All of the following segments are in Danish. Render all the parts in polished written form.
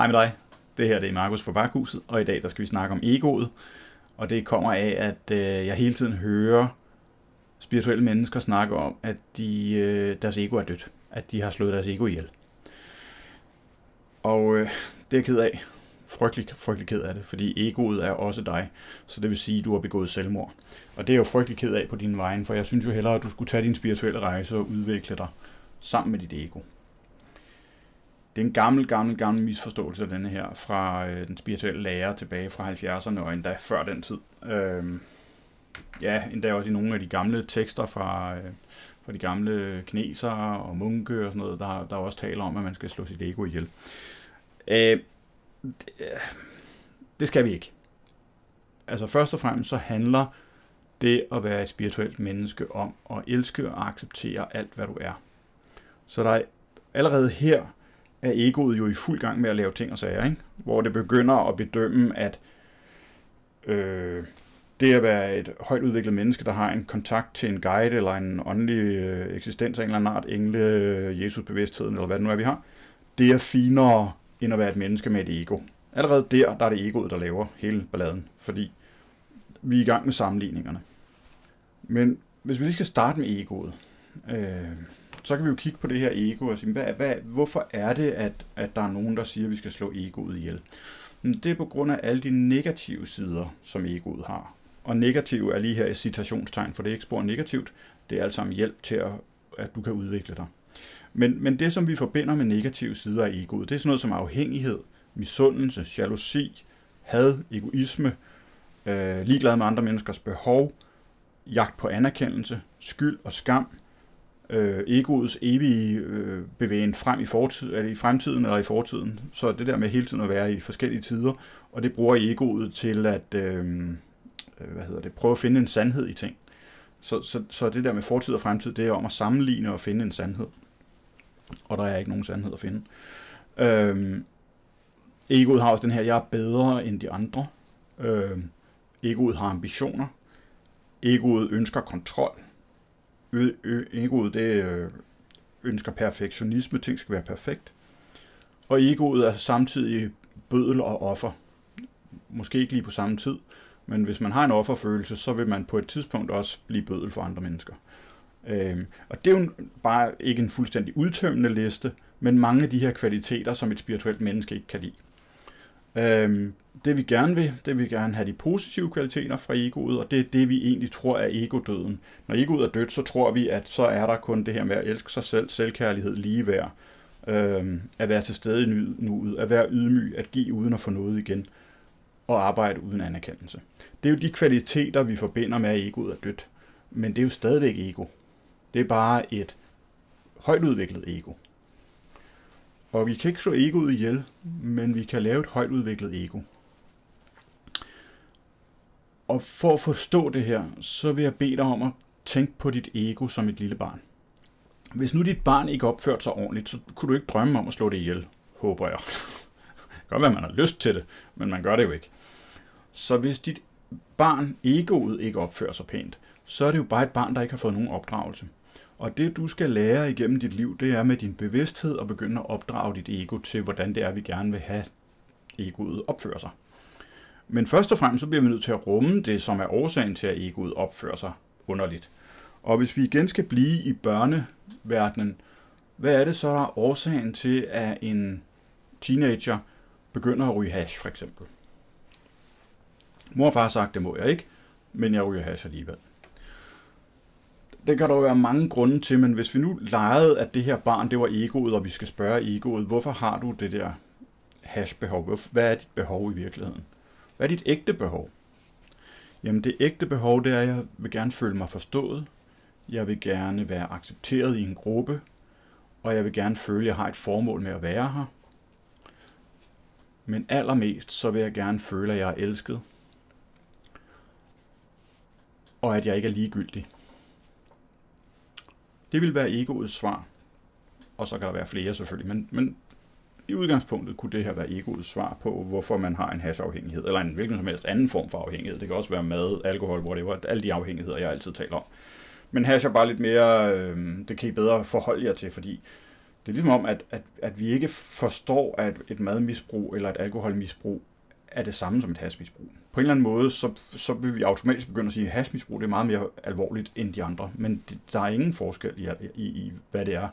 Hej med dig, det her det er Markus fra Bakhuset, og i dag der skal vi snakke om egoet. Og det kommer af, at jeg hele tiden hører spirituelle mennesker snakke om, at deres ego er dødt. At de har slået deres ego ihjel. Og det er jeg ked af. Frygtelig ked af det, fordi egoet er også dig. Så det vil sige, at du har begået selvmord. Og det er jeg jo frygtelig ked af på din vejen, for jeg synes jo hellere, at du skulle tage din spirituelle rejse og udvikle dig sammen med dit ego. Det er en gammel misforståelse af denne her fra den spirituelle lærer tilbage fra 70'erne og endda før den tid. Endda også i nogle af de gamle tekster fra de gamle kinesere og munke og sådan noget, der også taler om, at man skal slå sit ego ihjel. Det skal vi ikke. Altså først og fremmest så handler det at være et spirituelt menneske om at elske og acceptere alt, hvad du er. Så der er allerede her er egoet jo i fuld gang med at lave ting og sager, ikke? Hvor det begynder at bedømme, at det at være et højt udviklet menneske, der har en kontakt til en guide eller en åndelig eksistens af en eller anden art, engle, Jesus-bevidstheden eller hvad det nu er, vi har, det er finere end at være et menneske med et ego. Allerede der er det egoet, der laver hele balladen, fordi vi er i gang med sammenligningerne. Men hvis vi lige skal starte med egoet, så kan vi jo kigge på det her ego og sige, hvorfor er det, at der er nogen, der siger, at vi skal slå egoet ihjel? Det er på grund af alle de negative sider, som egoet har. Og negativ er lige her et citationstegn, for det er ikke spor negativt. Det er alt sammen hjælp til, at du kan udvikle dig. Men det, som vi forbinder med negative sider af egoet, det er sådan noget som afhængighed, misundelse, jalousi, had, egoisme, ligeglad med andre menneskers behov, jagt på anerkendelse, skyld og skam, egoets evige bevægen frem i fremtiden eller i fortiden. Så det der med hele tiden at være i forskellige tider, og det bruger egoet til at prøve at finde en sandhed i ting. Så det der med fortid og fremtid, det er om at sammenligne og finde en sandhed. Og der er ikke nogen sandhed at finde. Egoet har også den her, jeg er bedre end de andre. Egoet har ambitioner. Egoet ønsker kontrol. Egoet ønsker perfektionisme, ting skal være perfekt. Og egoet er samtidig bøddel og offer. Måske ikke lige på samme tid, men hvis man har en offerfølelse, så vil man på et tidspunkt også blive bøddel for andre mennesker. Og det er jo bare ikke en fuldstændig udtømmende liste, men mange af de her kvaliteter, som et spirituelt menneske ikke kan lide. Det vi gerne vil, det vil gerne have de positive kvaliteter fra egoet, og det er det, vi egentlig tror er egodøden. Når egoet er dødt, så tror vi, at så er der kun det her med at elske sig selv, selvkærlighed, ligeværd, at være til stede i nuet, at være ydmyg, at give uden at få noget igen, og arbejde uden anerkendelse. Det er jo de kvaliteter, vi forbinder med, at egoet er dødt, men det er jo stadigvæk ego. Det er bare et højt udviklet ego. Og vi kan ikke slå egoet ihjel, men vi kan lave et højt udviklet ego. Og for at forstå det her, så vil jeg bede dig om at tænke på dit ego som et lille barn. Hvis nu dit barn ikke opførte sig ordentligt, så kunne du ikke drømme om at slå det ihjel, håber jeg. Det kan godt være, man har lyst til det, men man gør det jo ikke. Så hvis dit barn, egoet, ikke opfører sig pænt, så er det jo bare et barn, der ikke har fået nogen opdragelse. Og det, du skal lære igennem dit liv, det er med din bevidsthed at begynde at opdrage dit ego til, hvordan det er, vi gerne vil have egoet opfører sig. Men først og fremmest så bliver vi nødt til at rumme det, som er årsagen til, at egoet opfører sig underligt. Og hvis vi igen skal blive i børneverdenen, hvad er det så, der er årsagen til, at en teenager begynder at ryge hash, for eksempel? Mor og far har sagt, det må jeg ikke, men jeg ryger hash alligevel. Det kan der være mange grunde til, men hvis vi nu legede, at det her barn, det var egoet, og vi skal spørge egoet, hvorfor har du det der hash-behov? Hvad er dit behov i virkeligheden? Hvad er dit ægte behov? Jamen det ægte behov, det er, at jeg vil gerne føle mig forstået. Jeg vil gerne være accepteret i en gruppe. Og jeg vil gerne føle, at jeg har et formål med at være her. Men allermest, så vil jeg gerne føle, at jeg er elsket. Og at jeg ikke er ligegyldig. Det vil være egoets svar. Og så kan der være flere selvfølgelig, men i udgangspunktet kunne det her være egoets svar på, hvorfor man har en hashafhængighed, eller en hvilken som helst anden form for afhængighed. Det kan også være mad, alkohol, whatever, alle de afhængigheder, jeg altid taler om. Men hash er bare lidt mere, det kan I bedre forholde jer til, fordi Det er ligesom om, at vi ikke forstår, at et madmisbrug eller et alkoholmisbrug er det samme som et hashmisbrug. På en eller anden måde, så vil vi automatisk begynde at sige, at hashmisbrug det er meget mere alvorligt end de andre. Men der er ingen forskel i, hvad det er.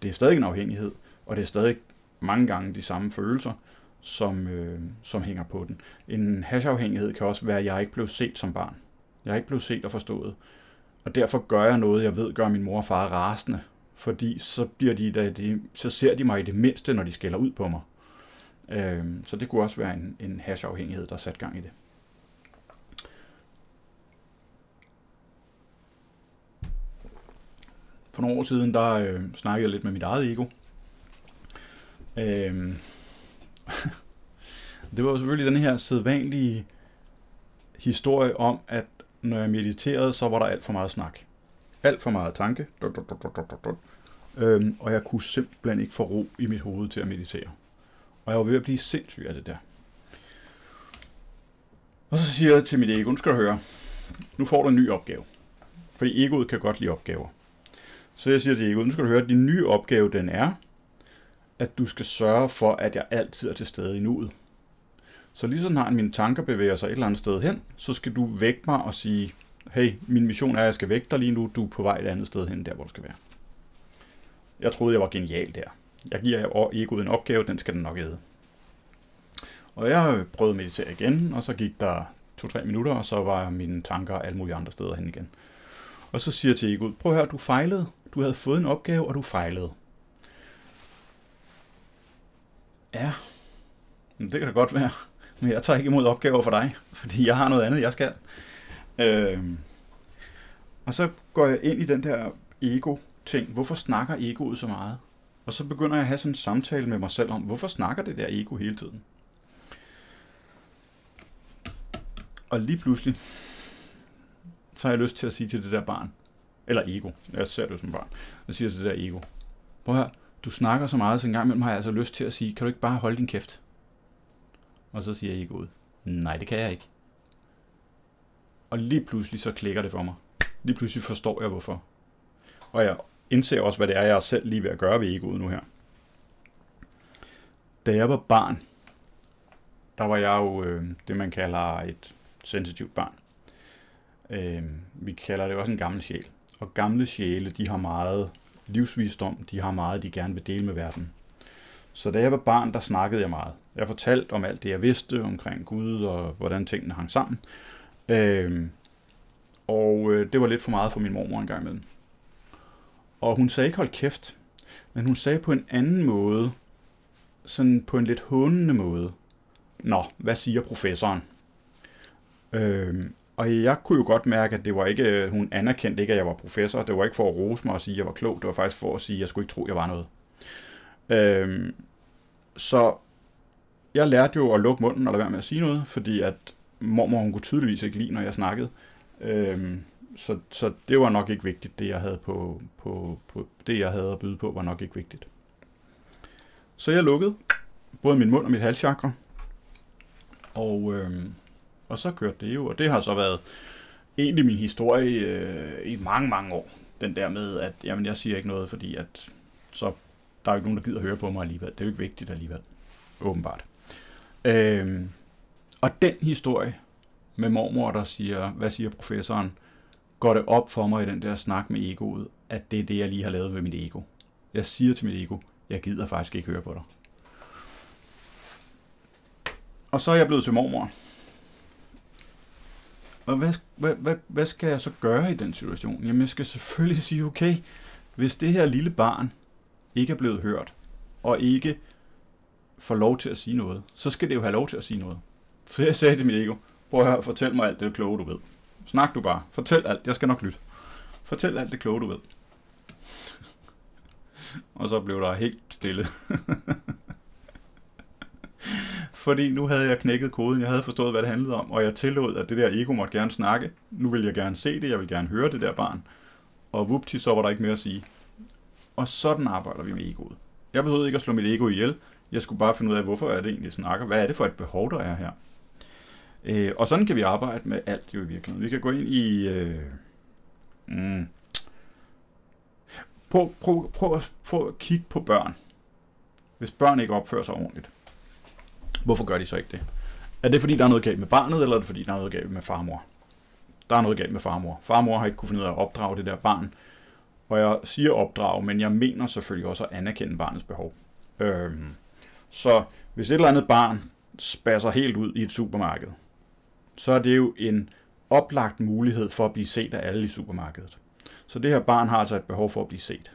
Det er stadig en afhængighed, og det er stadig mange gange de samme følelser, som hænger på den. En hashafhængighed kan også være, at jeg ikke blev set som barn. Jeg er ikke blevet set og forstået. Og derfor gør jeg noget, jeg ved gør min mor og far rasende. Fordi så ser de mig i det mindste, når de skælder ud på mig. Så det kunne også være en hashafhængighed, der satte gang i det. For nogle år siden, der snakkede jeg lidt med mit eget ego. Det var jo selvfølgelig den her sædvanlige historie om, at når jeg mediterede, så var der alt for meget snak. Alt for meget tanke. Og jeg kunne simpelthen ikke få ro i mit hoved til at meditere. Og jeg var ved at blive sindssyg af det der. Og så siger jeg til mit ego, nu skal du høre, nu får du en ny opgave. Fordi egoet kan godt lide opgaver. Så jeg siger til egoet, nu skal du høre, at din nye opgave den er, at du skal sørge for, at jeg altid er til stede i nuet. Så lige sådan har mine tanker bevæger sig et eller andet sted hen, så skal du vække mig og sige, hey, min mission er, at jeg skal vække dig lige nu, du er på vej et andet sted hen, der hvor du skal være. Jeg troede, jeg var genial der. Jeg giver egoet en opgave, den skal den nok æde. Og jeg prøvede at meditere igen, og så gik der 2-3 minutter, og så var mine tanker alle mulige andre steder hen igen. Og så siger jeg til egoet, prøv at høre, du fejlede. Du havde fået en opgave, og du fejlede. Ja, det kan da godt være. Men jeg tager ikke imod opgaver for dig, fordi jeg har noget andet, jeg skal. Og så går jeg ind i den der ego-ting. Hvorfor snakker egoet så meget? Og så begynder jeg at have sådan en samtale med mig selv om, hvorfor snakker det der ego hele tiden? Og lige pludselig, så har jeg lyst til at sige til det der barn, eller ego, jeg ser det som barn, og siger til det der ego, prøv her, du snakker så meget, så en gang imellem har jeg altså lyst til at sige, kan du ikke bare holde din kæft? Og så siger egoet, nej, det kan jeg ikke. Og lige pludselig så klikker det for mig. Lige pludselig forstår jeg hvorfor. Og jeg indser også, hvad det er, jeg er selv lige ved at gøre ved egoet nu her. Da jeg var barn, der var jeg jo det, man kalder et sensitivt barn. Vi kalder det også en gammel sjæl. Og gamle sjæle, de har meget livsvisdom, de har meget, de gerne vil dele med verden. Så da jeg var barn, der snakkede jeg meget. Jeg fortalte om alt det, jeg vidste omkring Gud og hvordan tingene hang sammen. Og det var lidt for meget for min mormor en gang imellem. Og hun sagde ikke hold kæft, men hun sagde på en anden måde, sådan på en lidt hånende måde, nå, hvad siger professoren? Og jeg kunne jo godt mærke, at det var ikke, hun anerkendte ikke, at jeg var professor. Det var ikke for at rose mig og sige, at jeg var klog. Det var faktisk for at sige, at jeg skulle ikke tro, at jeg var noget. Så jeg lærte jo at lukke munden og lade være med at sige noget, fordi at mormor, hun kunne tydeligvis ikke lide, når jeg snakkede. Så det var nok ikke vigtigt. Det, jeg havde det, jeg havde at byde på, var nok ikke vigtigt. Så jeg lukkede både min mund og mit halschakra. Og så kørte det jo, og det har så været egentlig min historie i mange, mange år. Den der med, at jamen, jeg siger ikke noget, fordi at så der er jo ikke nogen, der gider høre på mig alligevel. Det er jo ikke vigtigt alligevel, åbenbart. Og den historie med mormor, der siger, hvad siger professoren, går det op for mig i den der snak med egoet, at det er det, jeg lige har lavet ved mit ego. Jeg siger til mit ego, jeg gider faktisk ikke høre på dig. Og så er jeg blevet til mormor. Og hvad skal jeg så gøre i den situation? Jamen, jeg skal selvfølgelig sige, okay, hvis det her lille barn ikke er blevet hørt, og ikke får lov til at sige noget, så skal det jo have lov til at sige noget. Så jeg sagde til mit ego, prøv at høre, fortæl mig alt det kloge, du ved. Snak du bare. Fortæl alt, jeg skal nok lytte. Fortæl alt det kloge, du ved. Og så blev der helt stille. Fordi nu havde jeg knækket koden, jeg havde forstået, hvad det handlede om, og jeg tillod, at det der ego måtte gerne snakke. Nu vil jeg gerne se det, jeg vil gerne høre det der barn. Og vupti, så var der ikke mere at sige. Og sådan arbejder vi med egoet. Jeg behøvede ikke at slå mit ego ihjel. Jeg skulle bare finde ud af, hvorfor er det egentlig snakker. Hvad er det for et behov, der er her? Og sådan kan vi arbejde med alt jo i virkeligheden. Vi kan gå ind i... Prøv at kigge på børn. Hvis børn ikke opfører sig ordentligt, hvorfor gør de så ikke det? Er det fordi, der er noget galt med barnet, eller er det fordi, der er noget galt med far og mor? Der er noget galt med far og mor. Far og mor har ikke kunne finde ud af at opdrage det der barn. Og jeg siger opdrage, men jeg mener selvfølgelig også at anerkende barnets behov. Så hvis et eller andet barn spasser helt ud i et supermarked, så er det jo en oplagt mulighed for at blive set af alle i supermarkedet. Så det her barn har altså et behov for at blive set.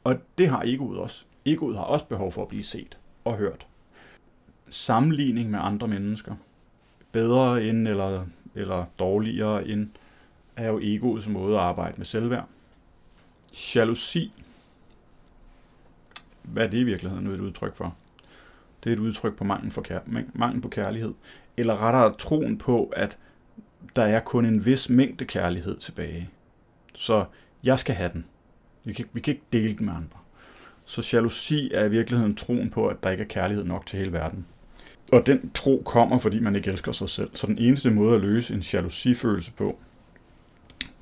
Og det har egoet også. Egoet har også behov for at blive set og hørt. Sammenligning med andre mennesker, bedre end eller dårligere end, er jo egoets måde at arbejde med selvværd. Jalousi. Hvad er det i virkeligheden et udtryk for? Det er et udtryk på mangel på kærlighed. Eller rettere troen på, at der er kun en vis mængde kærlighed tilbage. Så jeg skal have den. Vi kan ikke dele den med andre. Så jalousi er i virkeligheden troen på, at der ikke er kærlighed nok til hele verden. Og den tro kommer, fordi man ikke elsker sig selv. Så den eneste måde at løse en jalousifølelse på,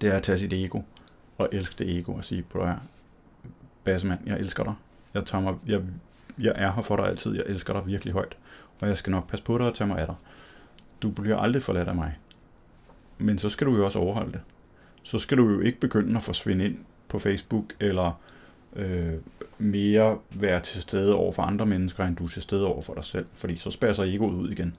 det er at tage sit ego og elske det ego og sige, på dig, Bassemand, jeg elsker dig. Jeg er her for dig altid. Jeg elsker dig virkelig højt. Og jeg skal nok passe på dig og tage mig af dig. Du bliver aldrig forladt af mig. Men så skal du jo også overholde det. Så skal du jo ikke begynde at forsvinde ind på Facebook, eller mere være til stede over for andre mennesker, end du er til stede over for dig selv. Fordi så spasser egoet ud igen.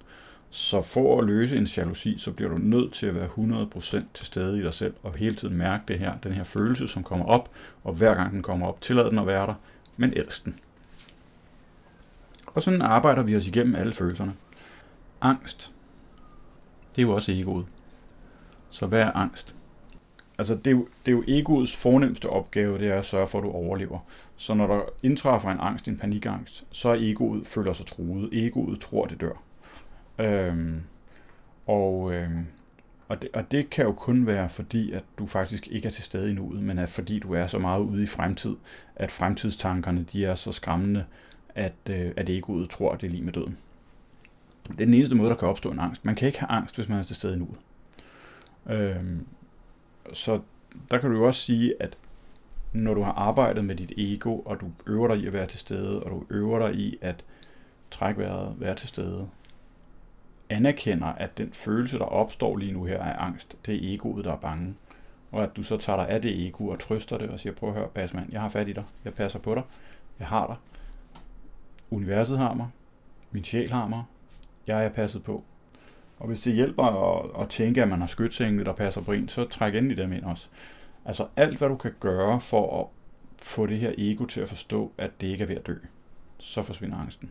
Så for at løse en jalousi, så bliver du nødt til at være 100% til stede i dig selv, og hele tiden mærke det her, den her følelse, som kommer op, og hver gang den kommer op, tillad den at være der, men elsk den. Og sådan arbejder vi os igennem alle følelserne. Angst, det er jo også egoet. Så hvad er angst? Altså det er jo egoets fornemste opgave, det er at sørge for, at du overlever. Så når der indtræffer en angst, en panikangst, så er egoet føler sig truet. Egoet tror, det dør. Og det kan jo kun være fordi, at du faktisk ikke er til stede i nuet, men at fordi du er så meget ude i fremtid, at fremtidstankerne de er så skræmmende, at egoet tror, at det er lige med døden. Det er den eneste måde, der kan opstå en angst. Man kan ikke have angst, hvis man er til stede i nuet. Så der kan du jo også sige, at når du har arbejdet med dit ego, og du øver dig i at være til stede, og du øver dig i at trække vejret, være til stede, anerkender, at den følelse, der opstår lige nu her af angst, det er egoet, der er bange. Og at du så tager dig af det ego og trøster det og siger, prøv at høre, Bassemand, jeg har fat i dig, jeg passer på dig, jeg har dig. Universet har mig, min sjæl har mig, jeg er passet på. Og hvis det hjælper at tænke, at man har skytsengel, der passer på en, så træk endelig dem ind også. Altså alt, hvad du kan gøre for at få det her ego til at forstå, at det ikke er ved at dø, så forsvinder angsten.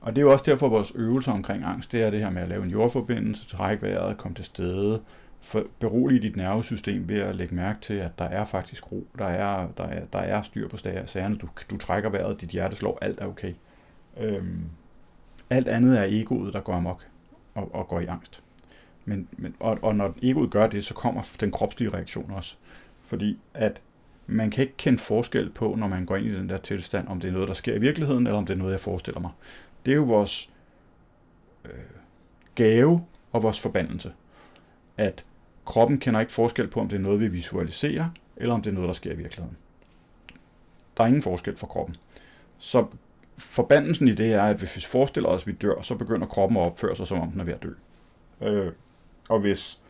Og det er jo også derfor, vores øvelser omkring angst, det er det her med at lave en jordforbindelse, trække vejret, komme til stede, berolige dit nervesystem ved at lægge mærke til, at der er faktisk ro, der er styr på sagerne, du trækker vejret, dit hjerte slår, alt er okay. Alt andet er egoet, der går amok og går i angst. Og når egoet gør det, så kommer den kropslige reaktion også. Fordi at man kan ikke kende forskel på, når man går ind i den der tilstand, om det er noget, der sker i virkeligheden, eller om det er noget, jeg forestiller mig. Det er jo vores gave og vores forbandelse. At kroppen kender ikke forskel på, om det er noget, vi visualiserer, eller om det er noget, der sker i virkeligheden. Der er ingen forskel for kroppen. Så forbandelsen i det er, at hvis vi forestiller os, at vi dør, så begynder kroppen at opføre sig, som om den er ved at dø. Og hvis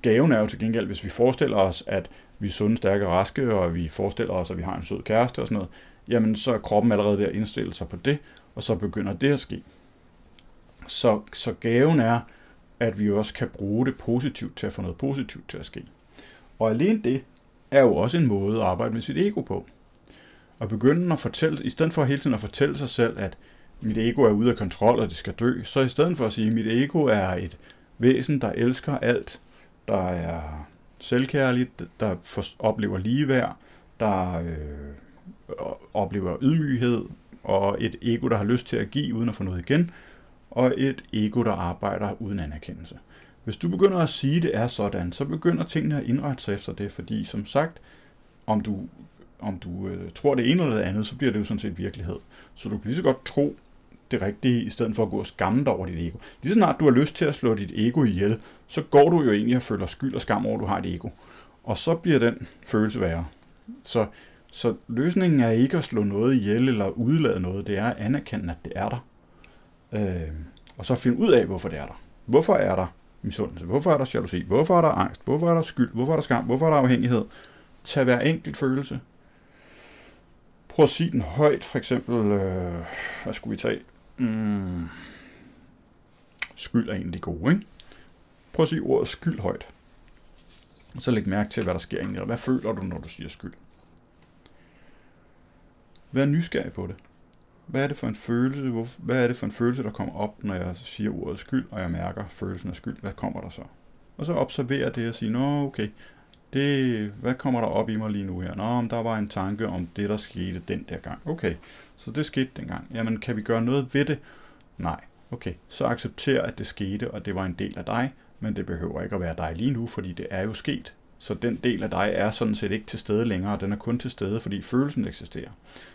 gaven er jo til gengæld, hvis vi forestiller os, at vi er sunde, stærke og raske, og vi forestiller os, at vi har en sød kæreste og sådan noget, jamen så er kroppen allerede ved at indstille sig på det, og så begynder det at ske. Så gaven er, at vi også kan bruge det positivt til at få noget positivt til at ske. Og alene det er jo også en måde at arbejde med sit ego på. Og begynde at fortælle, i stedet for hele tiden at fortælle sig selv, at mit ego er ude af kontrol, og det skal dø, så i stedet for at sige, at mit ego er et væsen, der elsker alt, der er selvkærligt, der oplever ligeværd, der oplever ydmyghed, og et ego, der har lyst til at give uden at få noget igen, og et ego, der arbejder uden anerkendelse. Hvis du begynder at sige, at det er sådan, så begynder tingene at indrette sig efter det, fordi som sagt, om du tror det ene eller det andet, så bliver det jo sådan set virkelighed. Så du kan lige så godt tro det rigtige, i stedet for at gå og skamme dig over dit ego. Lige så snart du har lyst til at slå dit ego ihjel, så går du jo egentlig og føler skyld og skam over, at du har et ego. Og så bliver den følelse værre. Så løsningen er ikke at slå noget ihjel eller udelade noget, det er at anerkende, at det er der. Og så finde ud af, hvorfor det er der. Hvorfor er der misundelse? Hvorfor er der jalousi? Hvorfor er der angst? Hvorfor er der skyld? Hvorfor er der skam? Hvorfor er der afhængighed? Tag hver enkelt følelse. Prøv at sige den højt, for eksempel, hvad skulle vi tage? Skyld er egentlig god, ikke? Prøv at sige ordet skyld højt. Og så læg mærke til, hvad der sker egentlig. Hvad føler du, når du siger skyld? Vær nysgerrig på det. Hvad er det for en følelse? Hvad er det for en følelse, der kommer op, når jeg siger ordet skyld, og jeg mærker følelsen af skyld? Hvad kommer der så? Og så observer det og sige, nå okay, hvad kommer der op i mig lige nu her? Nå, der var en tanke om det, der skete den der gang. Okay, så det skete dengang. Jamen, kan vi gøre noget ved det? Nej. Okay, så accepter, at det skete, og det var en del af dig, men det behøver ikke at være dig lige nu, fordi det er jo sket. Så den del af dig er sådan set ikke til stede længere, den er kun til stede, fordi følelsen eksisterer.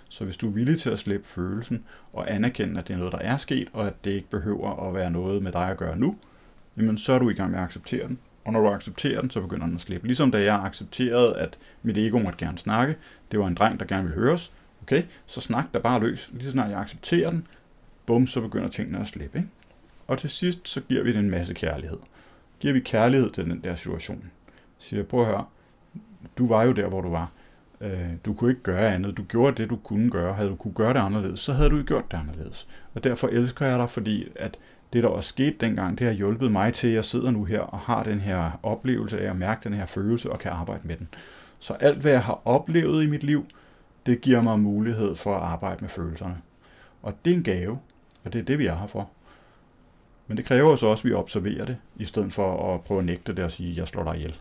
Så hvis du er villig til at slippe følelsen og anerkende, at det er noget, der er sket, og at det ikke behøver at være noget med dig at gøre nu, jamen så er du i gang med at acceptere den. Og når du accepterer den, så begynder den at slippe. Ligesom da jeg accepterede, at mit ego måtte gerne snakke, det var en dreng, der gerne ville høres, okay, så snak der bare løs. Lige så snart jeg accepterer den, bum, så begynder tingene at slippe. Ikke? Og til sidst, så giver vi det en masse kærlighed. Giver vi kærlighed til den der situation. Siger, prøv at høre, du var jo der, hvor du var. Du kunne ikke gøre andet. Du gjorde det, du kunne gøre. Havde du kunne gøre det anderledes, så havde du gjort det anderledes. Og derfor elsker jeg dig, fordi at det, der også skete dengang, det har hjulpet mig til, at jeg sidder nu her og har den her oplevelse af at mærke den her følelse og kan arbejde med den. Så alt, hvad jeg har oplevet i mit liv, det giver mig mulighed for at arbejde med følelserne. Og det er en gave, og det er det, vi er her for. Men det kræver også, at vi observerer det, i stedet for at prøve at nægte det og sige, jeg slår dig ihjel.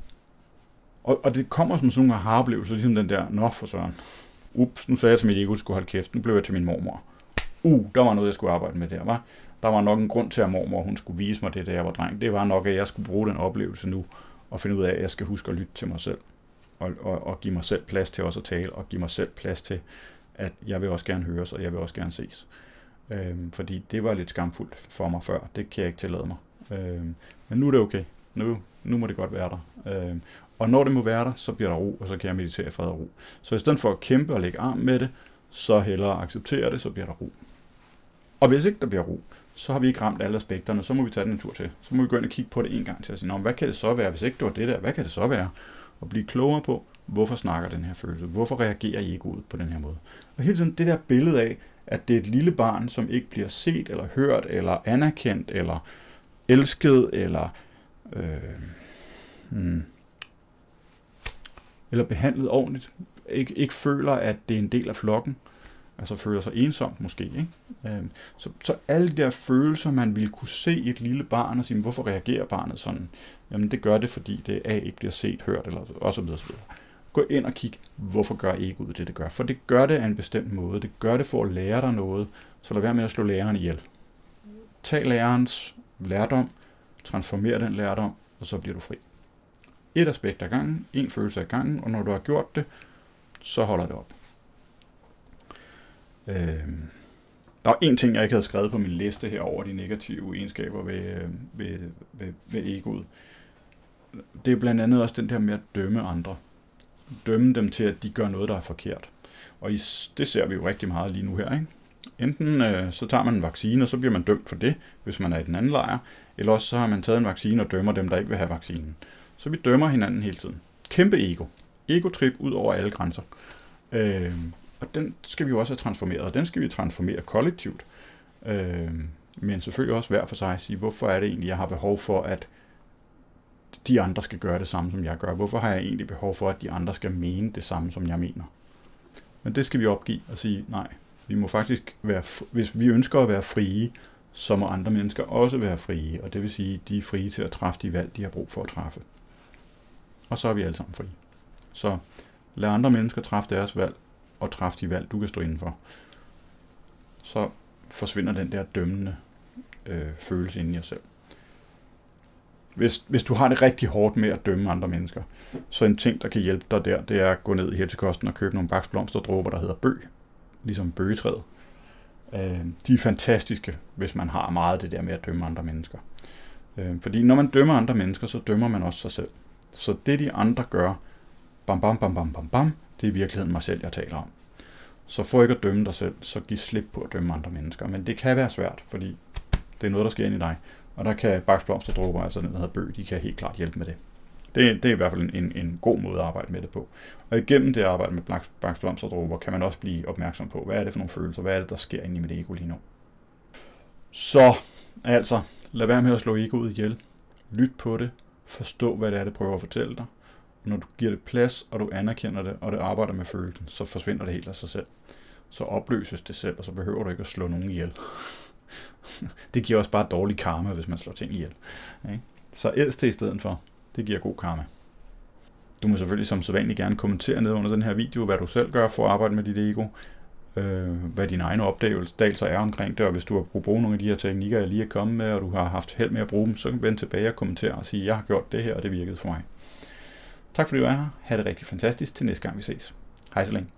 Og det kommer som sådan nogle aha-oplevelser, ligesom den der, nå for søren. Ups, nu sagde jeg til mit ego, at skulle holde kæft, nu blev jeg til min mormor. Der var noget, jeg skulle arbejde med der, var. Der var nok en grund til, at mormor hun skulle vise mig det, da jeg var dreng. Det var nok, at jeg skulle bruge den oplevelse nu, og finde ud af, at jeg skal huske at lytte til mig selv. Og give mig selv plads til også at tale, og give mig selv plads til, at jeg vil også gerne høres, og jeg vil også gerne ses. Fordi det var lidt skamfuldt for mig før. Det kan jeg ikke tillade mig. Men nu er det okay. Nu må det godt være der. Og når det må være der, så bliver der ro, og så kan jeg meditere i fred og ro. Så i stedet for at kæmpe og lægge arm med det, så hellere acceptere det, så bliver der ro. Og hvis ikke der bliver ro, så har vi ikke ramt alle aspekterne, så må vi tage den en tur til. Så må vi gå ind og kigge på det en gang til at sige, hvad kan det så være, hvis ikke det var det der, hvad kan det så være? Og blive klogere på, hvorfor snakker den her følelse? Hvorfor reagerer egoet på den her måde? Og hele tiden det der billede af, at det er et lille barn, som ikke bliver set, eller hørt, eller anerkendt, eller elsket, eller behandlet ordentligt, ikke føler, at det er en del af flokken, altså føler sig ensomt måske. Ikke? Så alle de der følelser, man ville kunne se i et lille barn, og sige, hvorfor reagerer barnet sådan? Jamen det gør det, fordi det ikke bliver set, hørt, eller og så videre. Gå ind og kig, hvorfor gør egoet det gør? For det gør det af en bestemt måde. Det gør det for at lære dig noget, så lad være med at slå læreren ihjel. Tag lærerens lærdom, transformer den lærdom, og så bliver du fri. Et aspekt ad gangen, en følelse ad gangen, og når du har gjort det, så holder det op. Der er en ting, jeg ikke havde skrevet på min liste her over de negative egenskaber ved egoet. Det er blandt andet også den der med at dømme andre. Dømme dem til, at de gør noget, der er forkert. Og det ser vi jo rigtig meget lige nu her. Ikke? Enten så tager man en vaccine, og så bliver man dømt for det, hvis man er i den anden lejr. Eller også så har man taget en vaccine og dømmer dem, der ikke vil have vaccinen. Så vi dømmer hinanden hele tiden. Kæmpe ego. Ego-trip ud over alle grænser. Og den skal vi jo også have transformeret, og den skal vi transformere kollektivt. Men selvfølgelig også hver for sig sige, hvorfor er det egentlig, jeg har behov for, at de andre skal gøre det samme, som jeg gør? Hvorfor har jeg egentlig behov for, at de andre skal mene det samme, som jeg mener? Men det skal vi opgive og sige, nej, vi må faktisk være, hvis vi ønsker at være frie, så må andre mennesker også være frie, og det vil sige, at de er frie til at træffe de valg, de har brug for at træffe. Og så er vi alle sammen frie. Så lad andre mennesker træffe deres valg, og træffe de valg, du kan stå indenfor. Så forsvinder den der dømmende følelse inde i jer selv. Hvis du har det rigtig hårdt med at dømme andre mennesker, så en ting, der kan hjælpe dig der, det er at gå ned i Helsekosten og købe nogle baksblomsterdråber, der hedder bøg, ligesom bøgetræet. De er fantastiske, hvis man har meget det der med at dømme andre mennesker. Fordi når man dømmer andre mennesker, så dømmer man også sig selv. Så det de andre gør, bam, bam, bam, bam, bam, bam, det er i virkeligheden mig selv, jeg taler om. Så for ikke at dømme dig selv, så giv slip på at dømme andre mennesker. Men det kan være svært, fordi det er noget, der sker ind i dig. Og der kan Bachs Blomsterdråber, altså den, der hedder Bøg, de kan helt klart hjælpe med det. Det er i hvert fald en god måde at arbejde med det på. Og igennem det arbejde med Bachs Blomsterdråber, kan man også blive opmærksom på, hvad er det for nogle følelser, hvad er det, der sker inde i mit ego lige nu. Så altså, lad være med at slå egoet ihjel. Lyt på det. Forstå, hvad det er, det prøver at fortælle dig. Og når du giver det plads, og du anerkender det, og det arbejder med følelsen, så forsvinder det helt af sig selv. Så opløses det selv, og så behøver du ikke at slå nogen ihjel. Det giver også bare dårlig karma, hvis man slår ting ihjel. Så elsk det i stedet for. Det giver god karma. Du må selvfølgelig som sædvanligt gerne kommentere ned under den her video, hvad du selv gør for at arbejde med dit ego. Hvad dine egne opdagelser er omkring det, og hvis du har brugt nogle af de her teknikker, jeg lige er kommet med, og du har haft held med at bruge dem, så kan du vende tilbage og kommentere og sige, jeg har gjort det her, og det virkede for mig. Tak fordi du er her. Ha' det rigtig fantastisk til næste gang vi ses. Hej så længe.